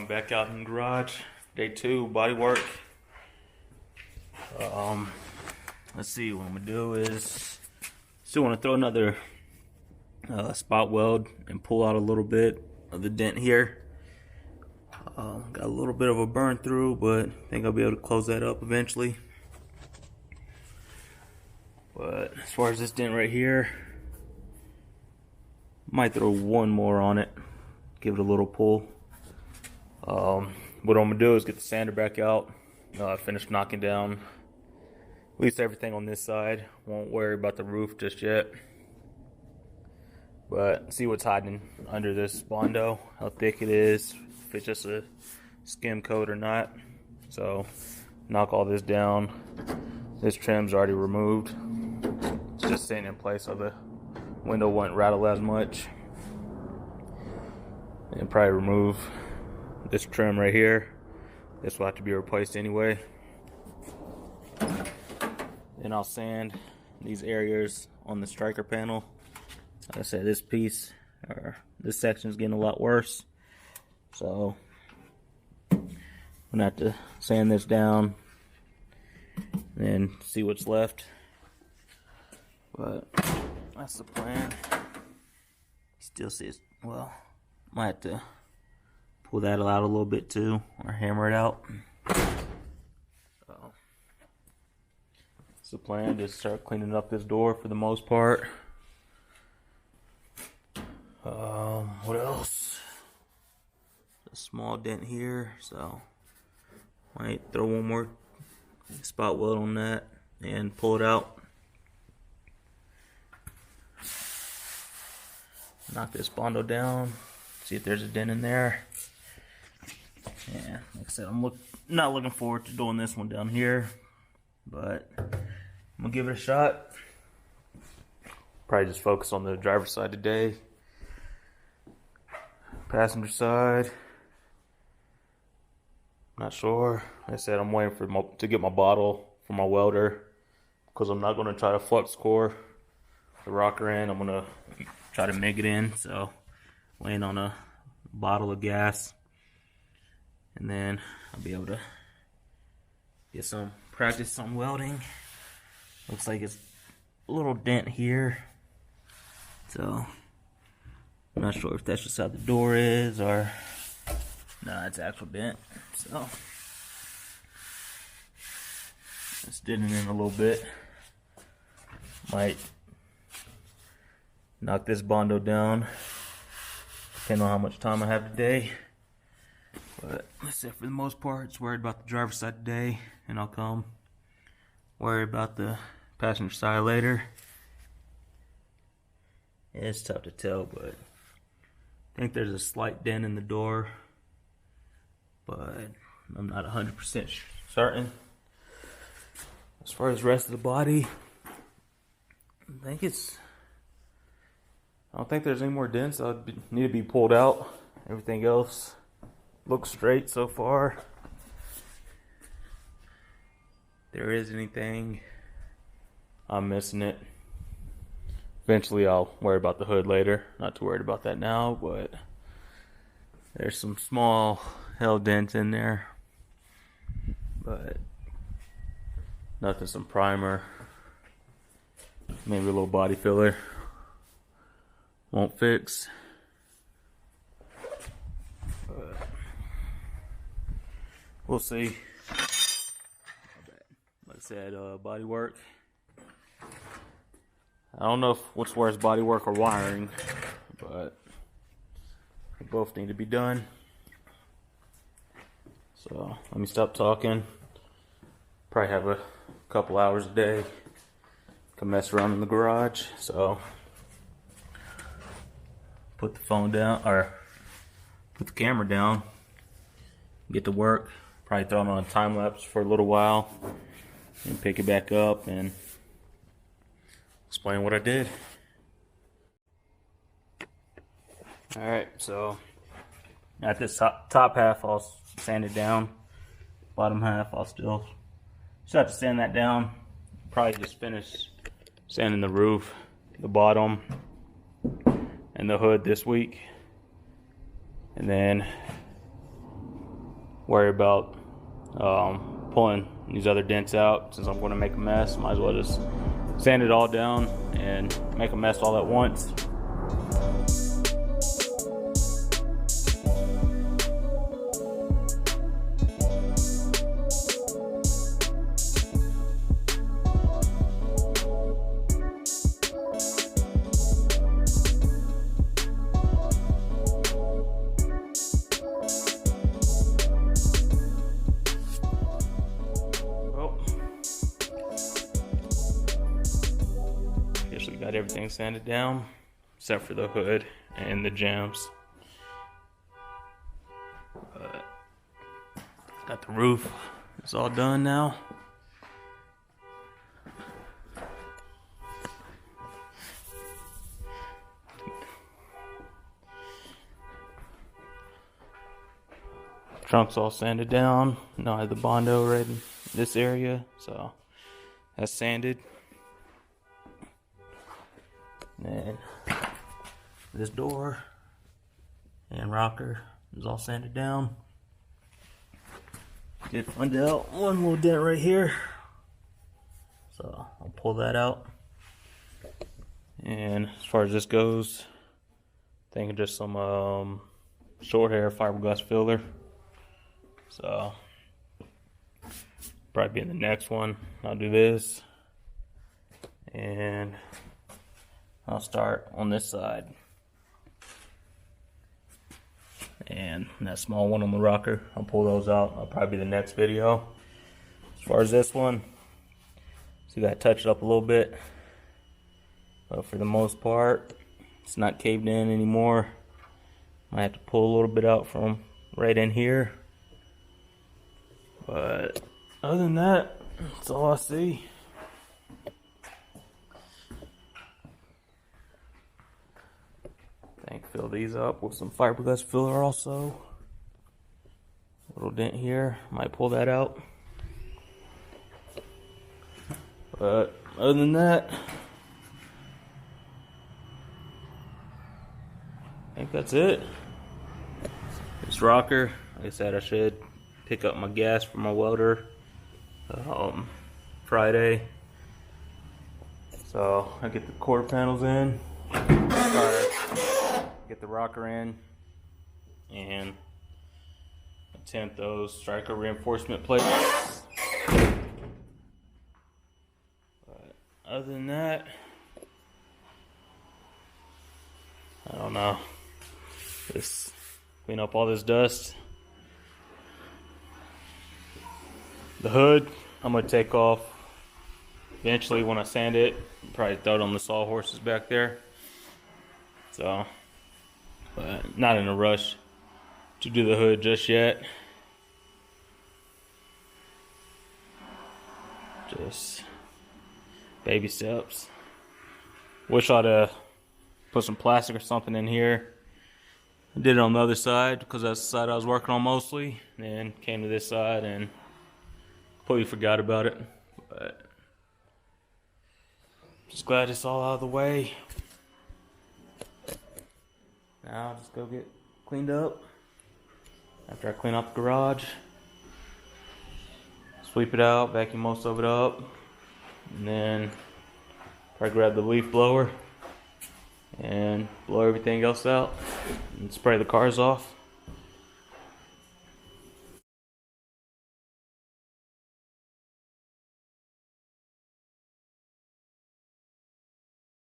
I'm back out in the garage. Day 2, body work. Let's see, what I'm gonna do is still want to throw another spot weld and pull out a little bit of the dent here. Got a little bit of a burn through, but I think I'll be able to close that up eventually. But as far as this dent right here, might throw one more on it, give it a little pull. What I'm gonna do is get the sander back out, finish knocking down at least everything on this side. Won't worry about the roof just yet, but see what's hiding under this Bondo, how thick it is, if it's just a skim coat or not. So knock all this down. This trim's already removed. It's just staying in place so the window won't rattle as much. And probably remove this trim right here. This will have to be replaced anyway. Then I'll sand these areas on the striker panel. Like I said, this piece, or this section is getting a lot worse. So I'm gonna have to sand this down and see what's left. But that's the plan. Still see it, well, might have to pull that out a little bit too, or hammer it out. So it's the plan to start cleaning up this door for the most part. What else? A small dent here, so might throw one more spot weld on that and pull it out. Knock this Bondo down, see if there's a dent in there. Yeah, like I said, I'm not looking forward to doing this one down here, but I'm gonna give it a shot. Probably just focus on the driver's side today. Passenger side, not sure. Like I said, I'm waiting to get my bottle for my welder, because I'm not gonna try to flux core the rocker in. I'm gonna try to MIG it in. So waiting on a bottle of gas, and then I'll be able to get some practice on welding. Looks like it's a little dent here, so I'm not sure if that's just how the door is or nah, it's actual dent. So just denting in a little bit. Might knock this Bondo down, depending on how much time I have today. But let's say for the most part, it's worried about the driver's side today, and I'll come worry about the passenger side later. Yeah, it's tough to tell, but I think there's a slight dent in the door, but I'm not 100% certain. As far as the rest of the body, I don't think there's any more dents that need to be pulled out. Everything else looks straight so far. If there is anything I'm missing it. Eventually I'll worry about the hood later. Not too worried about that now, but there's some small hell dents in there. But nothing, some primer. Maybe a little body filler. Won't fix. But we'll see. Like I said, body work. I don't know what's worse, body work or wiring, but they both need to be done. So let me stop talking. Probably have a couple hours a day. Can mess around in the garage. So put the phone down, or put the camera down, get to work. Probably throw it on a time lapse for a little while and pick it back up and explain what I did. Alright, so at this top half I'll sand it down. Bottom half I'll still have to sand that down. Probably just finish sanding the roof, the bottom, and the hood this week. And then worry about pulling these other dents out. Since I'm going to make a mess, might as well just sand it all down and make a mess all at once. Got everything sanded down except for the hood and the jambs. But got the roof. It's all done now. Trunk's all sanded down. Now I have the Bondo right in this area, so that's sanded. And this door and rocker is all sanded down. Did find out one little dent right here, so I'll pull that out. And as far as this goes, I think just some short hair fiberglass filler. So probably be in the next one. I'll do this, and I'll start on this side. And that small one on the rocker, I'll pull those out. I'll probably be the next video. As far as this one, so you gotta touch it up a little bit. But for the most part, it's not caved in anymore. Might have to pull a little bit out from right in here. But other than that, that's all I see. Fill these up with some fiberglass filler also. Little dent here, might pull that out. But other than that, I think that's it. This rocker, like I said, I should pick up my gas from my welder Friday. So I get the quarter panels in. Get the rocker in and attempt those striker reinforcement plates. But other than that, I don't know. Just clean up all this dust. The hood, I'm gonna take off eventually when I sand it. Probably throw it on the sawhorses back there. So. But not in a rush to do the hood just yet. Just baby steps. Wish I'd put some plastic or something in here. I did it on the other side because that's the side I was working on mostly. Then came to this side and completely forgot about it. But just glad it's all out of the way. Now I'll just go get cleaned up. After I clean up the garage, sweep it out, vacuum most of it up, and then probably grab the leaf blower and blow everything else out and spray the cars off.